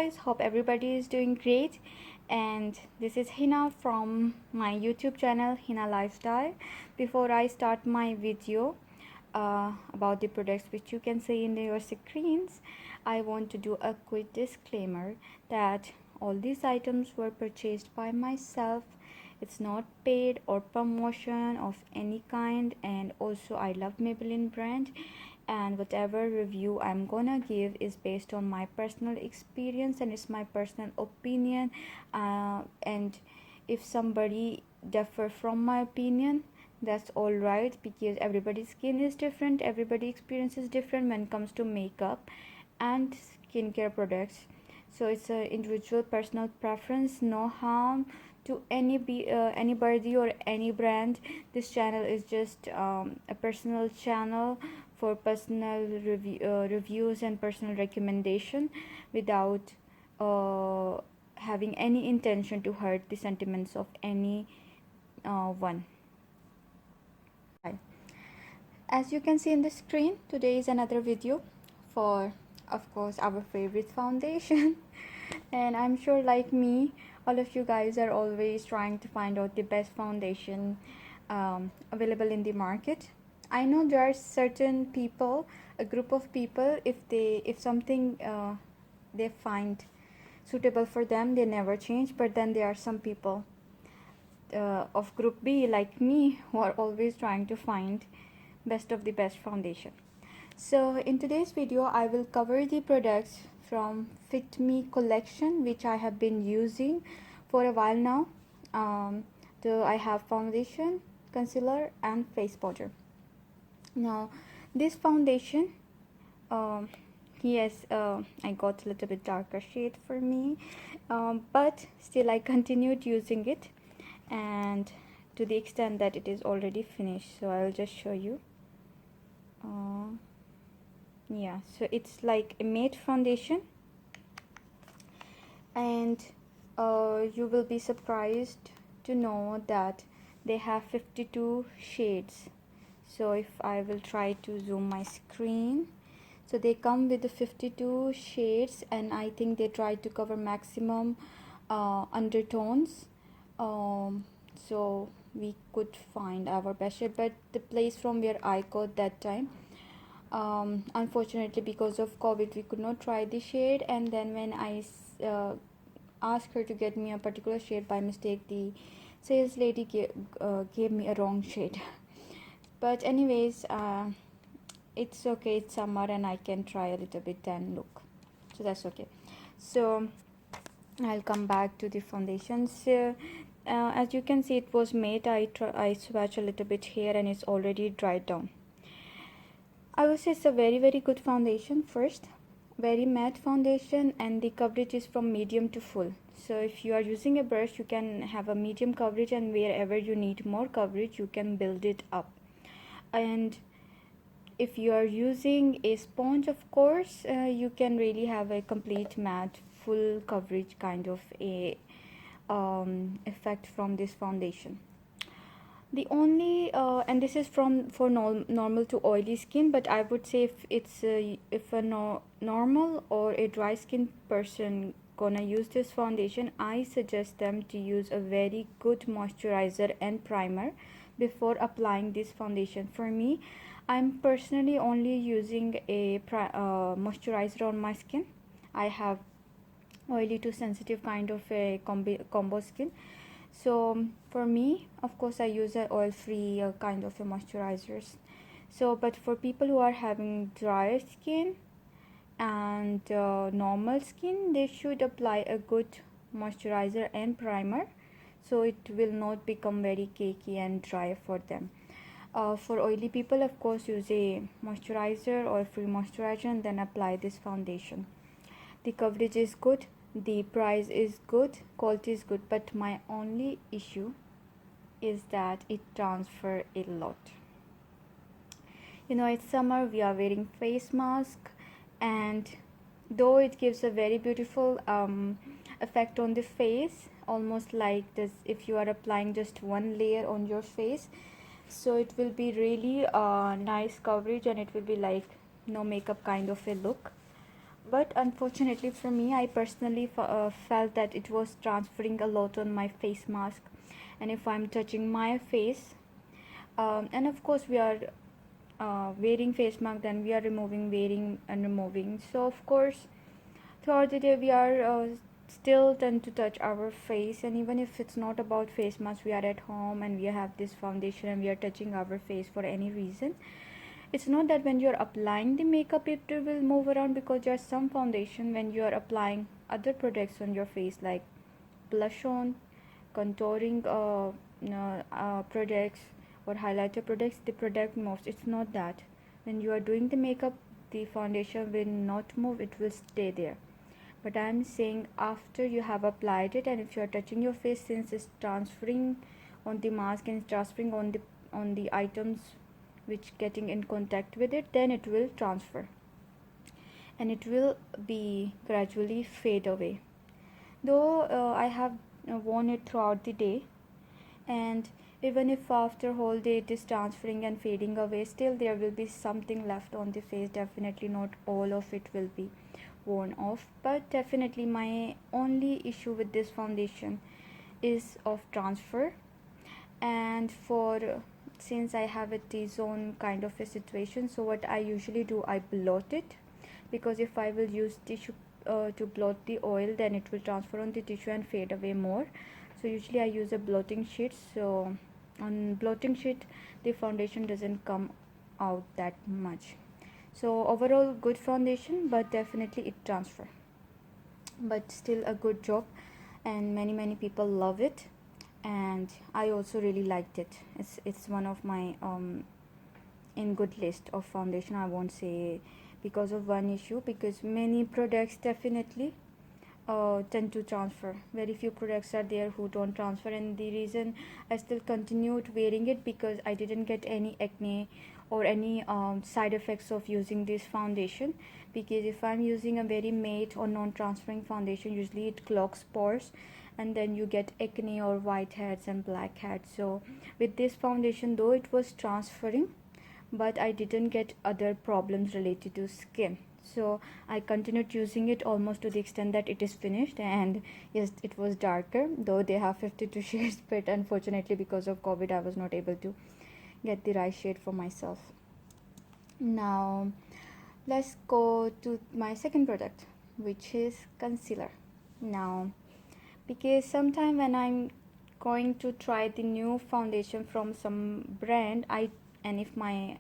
guys, hope everybody is doing great. And this is Hina from my YouTube channel Hina Lifestyle. Before I start my video about the products which you can see in your screens, I want to do a quick disclaimer that all these items were purchased by myself. It's not paid or promotion of any kind, and also I love Maybelline brand, and whatever review I'm gonna give is based on my personal experience and it's my personal opinion, and if somebody differ from my opinion, that's all right, because everybody's skin is different, everybody experience is different when it comes to makeup and skincare products. So it's a individual personal preference, no harm to anybody or any brand. This channel is just a personal channel for personal reviews and personal recommendation, without having any intention to hurt the sentiments of any one. As you can see in the screen, today is another video for, of course, our favorite foundation. And I'm sure, like me, all of you guys are always trying to find out the best foundation available in the market. I know there are certain people, a group of people, if something they find suitable for them, they never change. But then there are some people of group B like me who are always trying to find best of the best foundation. So in today's video I will cover the products from Fit Me collection, which I have been using for a while now. I have foundation, concealer and face powder. Now this foundation, yes, I got a little bit darker shade for me, but still I continued using it, and to the extent that it is already finished. So I'll just show you. Yeah, so it's like a matte foundation, and you will be surprised to know that they have 52 shades. So if I will try to zoom my screen, so they come with the 52 shades, and I think they try to cover maximum undertones, so we could find our best shade. But the place from where I got that time, unfortunately because of COVID, we could not try the shade, and then when I asked her to get me a particular shade, by mistake the sales lady gave me a wrong shade. But anyways, it's okay, it's summer and I can try a little bit tan look, so that's okay. So I'll come back to the foundations. As you can see, it was made. I swatch a little bit here and it's already dried down. I would say it's a very good foundation. First, very matte foundation, and the coverage is from medium to full. So if you are using a brush, you can have a medium coverage, and wherever you need more coverage, you can build it up. And if you are using a sponge, of course, you can really have a complete matte full coverage kind of a effect from this foundation. The only and this is for normal to oily skin, but I would say if a normal or a dry skin person gonna use this foundation, I suggest them to use a very good moisturizer and primer before applying this foundation. For me, I'm personally only using a moisturizer on my skin. I have oily to sensitive kind of a combo skin. So for me, of course, I use an oil-free kind of a moisturizers. So but for people who are having dry skin and normal skin, they should apply a good moisturizer and primer, so it will not become very cakey and dry for them. For oily people, of course, use a moisturizer, oil-free moisturizer, and then apply this foundation. The coverage is good, the price is good, quality is good, but my only issue is that it transfer a lot. You know, it's summer, we are wearing face mask, and though it gives a very beautiful effect on the face, almost like this if you are applying just one layer on your face, so it will be really nice coverage, and it will be like no makeup kind of a look. but unfortunately for me, I personally felt that it was transferring a lot on my face mask. And if I'm touching my face, and of course we are wearing face mask, then we are removing, wearing and removing, so of course throughout the day we are still tend to touch our face. And even if it's not about face mask, we are at home and we have this foundation and we are touching our face for any reason, it's not that when you're applying the makeup it will move around, because there's some foundation when you are applying other products on your face, like blush on, contouring products or highlighter products, the product moves. It's not that when you are doing the makeup the foundation will not move, it will stay there. But I'm saying after you have applied it, and if you are touching your face, since it's transferring on the mask and it's transferring on the items which getting in contact with it, then it will transfer and it will be gradually fade away. Though I have worn it throughout the day, and even if after whole day it is transferring and fading away, still there will be something left on the face. Definitely not all of it will be worn off, but definitely my only issue with this foundation is of transfer. And for since I have a T-zone kind of a situation, so what I usually do, I blot it, because if I will use tissue to blot the oil, then it will transfer on the tissue and fade away more. So usually I use a blotting sheet, so on blotting sheet the foundation doesn't come out that much. So overall good foundation, but definitely it transfer, but still a good job, and many people love it, and I also really liked it. It's one of my in good list of foundation. I won't say because of one issue, because many products definitely tend to transfer. Very few products are there who don't transfer, and the reason I still continued wearing it, because I didn't get any acne or any side effects of using this foundation. Because if I'm using a very matte or non-transferring foundation, usually it clogs pores and then you get acne or whiteheads and blackheads. So with this foundation, though it was transferring, but I didn't get other problems related to skin. So I continued using it almost to the extent that it is finished. And yes, it was darker, though they have 52 shades, but unfortunately because of COVID I was not able to get the right shade for myself. Now let's go to my second product, which is concealer. Now, because sometime when I'm going to try the new foundation from some brand, and if my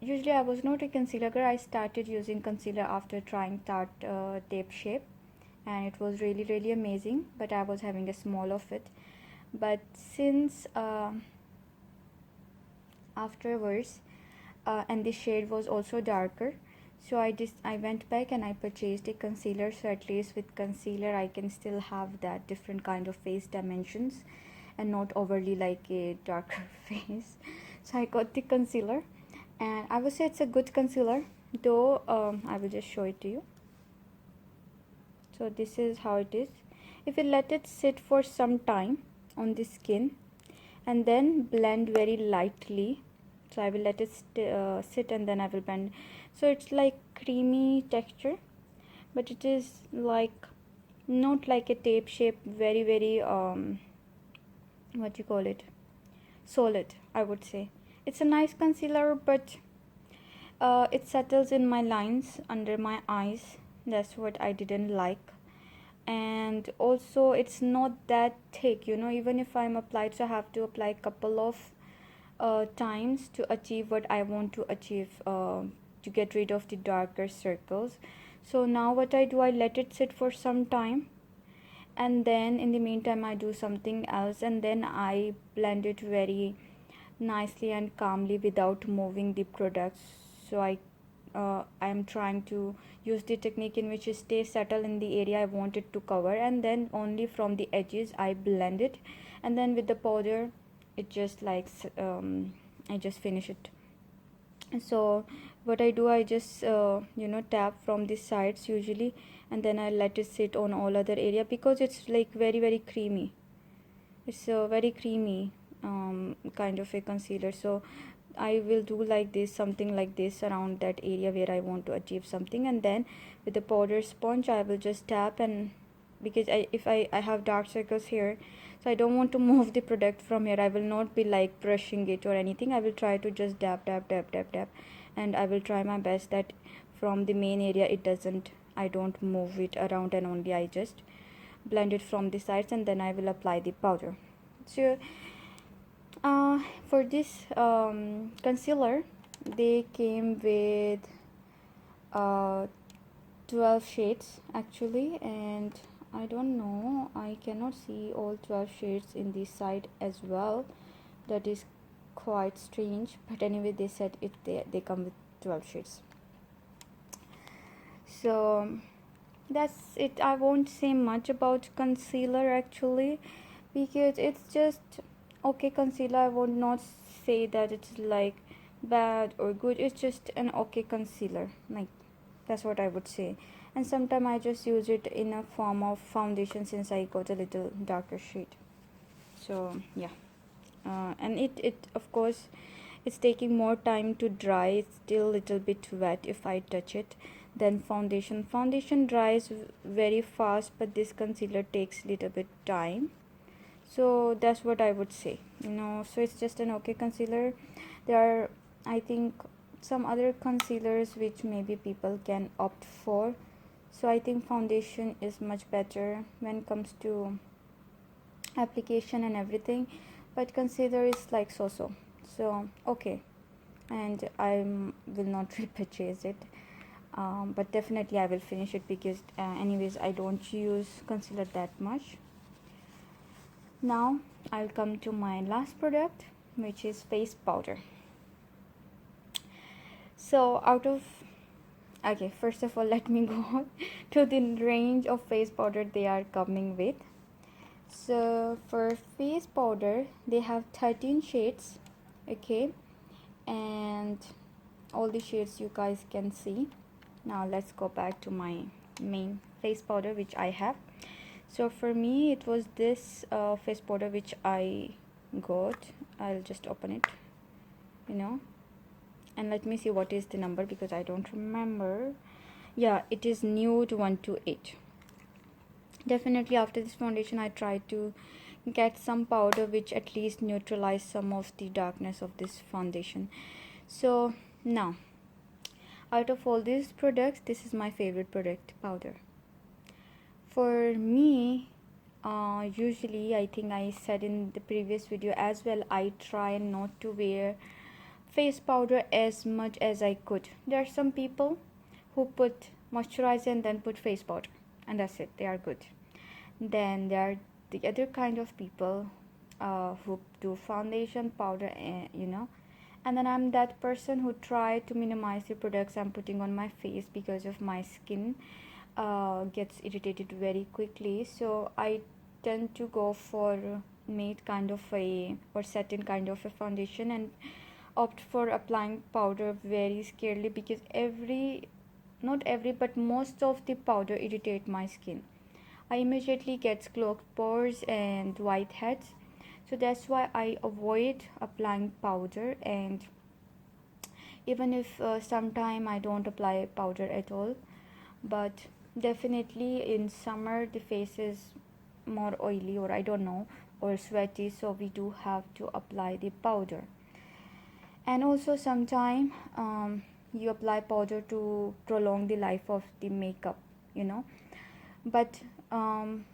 usually I was not a concealer girl. I started using concealer after trying Tarte Tape Shape, and it was really amazing, but I was having a small of it. But since afterwards, and the shade was also darker, so I went back and I purchased a concealer. So at least with concealer I can still have that different kind of face dimensions and not overly like a darker face. So I got the concealer, and I would say it's a good concealer, though I will just show it to you. So this is how it is. If you let it sit for some time on the skin and then blend very lightly, so I will let it sit and then I will blend. So it's like creamy texture, but it is like not like a Tape Shape, very what you call it, solid, I would say. It's a nice concealer, but it settles in my lines under my eyes. That's what I didn't like. And also it's not that thick, even if I'm applied, so I have to apply a couple of times to achieve what I want to achieve, to get rid of the darker circles. So now what I do, I let it sit for some time, and then in the meantime I do something else, and then I blend it very nicely and calmly without moving the products. So I am trying to use the technique in which it stays settled in the area I want it to cover, and then only from the edges I blend it, and then with the powder it just like I just finish it. So what I do, I just tap from the sides usually, and then I let it sit on all other area, because it's like very creamy. It's a very creamy kind of a concealer. So I will do like this, something like this around that area where I want to achieve something, and then with the powder sponge I will just tap. And because I have dark circles here, so I don't want to move the product from here. I will not be like brushing it or anything. I will try to just dab dab dab dab dab, and I will try my best that from the main area I don't move it around, and only I just blend it from the sides, and then I will apply the powder. So for this concealer, they came with uh, 12 shades actually, and I don't know, I cannot see all 12 shades in this side as well. That is quite strange, but anyway, they said they come with 12 shades. So that's it. I won't say much about concealer actually, because it's just okay concealer. I would not say that it's like bad or good. It's just an okay concealer, like that's what I would say. And sometimes I just use it in a form of foundation since I got a little darker shade. So yeah, and it of course it's taking more time to dry. It's still a little bit wet if I touch it. Then foundation dries very fast, but this concealer takes a little bit time. So that's what I would say, so it's just an okay concealer. There are, I think, some other concealers which maybe people can opt for. So I think foundation is much better when it comes to application and everything, but concealer is like so okay, and I will not repurchase it. But definitely I will finish it because anyways I don't use concealer that much. Now I'll come to my last product, which is face powder. So okay, first of all, let me go to the range of face powder they are coming with. So for face powder, they have 13 shades, okay, and all the shades you guys can see. Now let's go back to my main face powder which I have. So for me it was this face powder which I got. I'll just open it, and let me see what is the number because I don't remember. Yeah, it is nude 128. Definitely after this foundation I tried to get some powder which at least neutralize some of the darkness of this foundation. So now, out of all these products, this is my favorite product, powder. For me, usually, I think I said in the previous video as well, I try not to wear face powder as much as I could. There are some people who put moisturizer and then put face powder, and that's it, they are good. Then there are the other kind of people who do foundation, powder, and then I'm that person who try to minimize the products I'm putting on my face because of my skin gets irritated very quickly. So I tend to go for matte kind of or satin kind of a foundation and opt for applying powder very scarcely, because not every but most of the powder irritate my skin. I immediately get clogged pores and whiteheads. So that's why I avoid applying powder, and even if sometime I don't apply powder at all, but definitely in summer the face is more oily, or I don't know, or sweaty, so we do have to apply the powder. And also sometime you apply powder to prolong the life of the makeup, but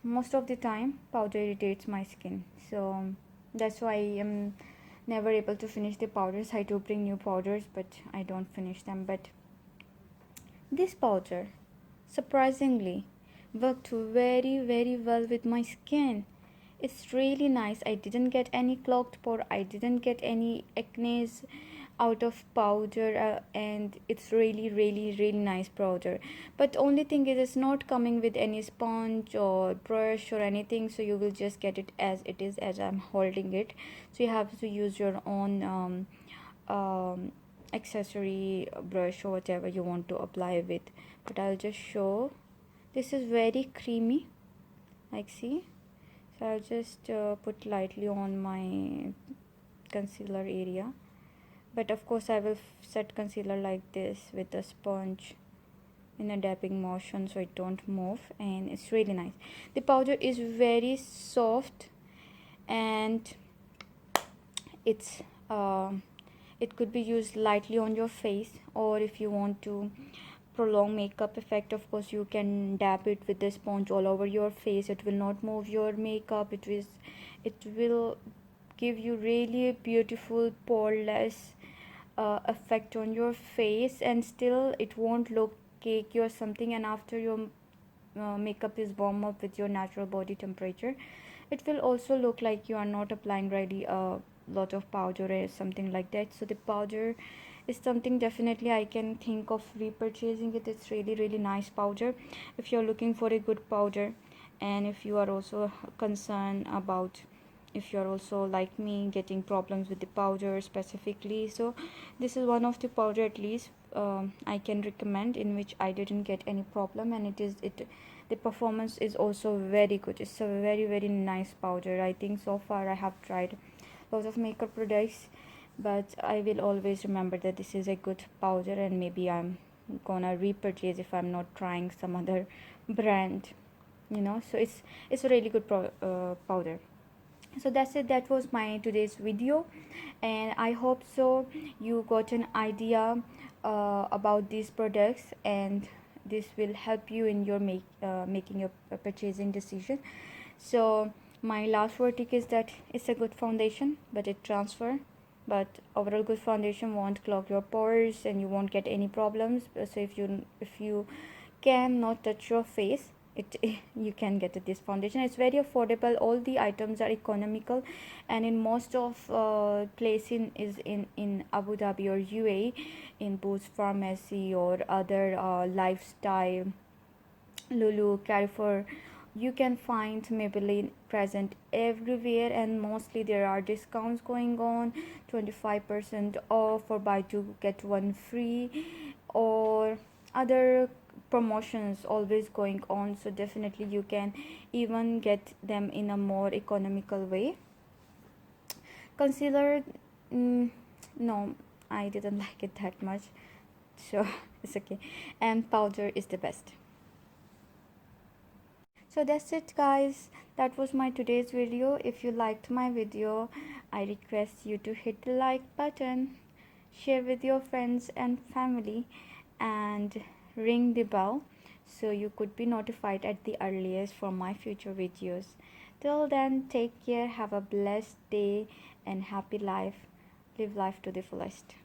most of the time powder irritates my skin, so that's why I am never able to finish the powders. I do bring new powders but I don't finish them. But this powder surprisingly worked very very well with my skin. It's really nice. I didn't get any clogged pore, I didn't get any acne out of powder, and it's really really really nice powder. But only thing is it's not coming with any sponge or brush or anything, so you will just get it as it is, as I'm holding it. So you have to use your own accessory brush or whatever you want to apply with. But I'll just show. This is very creamy, like see. So I'll just put lightly on my concealer area. but of course I will set concealer like this with a sponge in a dabbing motion so it don't move, and it's really nice. The powder is very soft, and it's it could be used lightly on your face, or if you want to prolong makeup effect, of course you can dab it with the sponge all over your face. It will not move your makeup. It will give you really beautiful poreless effect on your face, and still it won't look cakey or something. And after your makeup is warm up with your natural body temperature, it will also look like you are not applying really a lot of powder or something like that. So the powder is something definitely I can think of repurchasing it. It's really nice powder if you're looking for a good powder, and if you are also concerned about, if you're also like me getting problems with the powder specifically. So this is one of the powder, at least I can recommend, in which I didn't get any problem, and the performance is also very good. It's a very nice powder. I think so far I have tried lots of makeup products, but I will always remember that this is a good powder, and maybe I'm gonna repurchase if I'm not trying some other brand, so it's a really good powder. So that's it. That was my today's video, and I hope so you got an idea about these products, and this will help you in your making your purchasing decision. So my last verdict is that it's a good foundation, but it transfer, but overall good foundation won't clog your pores and you won't get any problems. So if you can not touch your face, it you can get this foundation. It's very affordable. All the items are economical, and in most of place in Abu Dhabi or UAE, in Boots Pharmacy or other lifestyle, Lulu, Carrefour, you can find Maybelline present everywhere, and mostly there are discounts going on, 25% off, or buy two get one free, or other promotions always going on. So definitely you can even get them in a more economical way. Concealer, no, I didn't like it that much, so it's okay. And powder is the best. So that's it, guys. That was my today's video. If you liked my video, I request you to hit the like button, share with your friends and family, and ring the bell so you could be notified at the earliest for my future videos. Till then, take care, have a blessed day, and happy life. Live life to the fullest.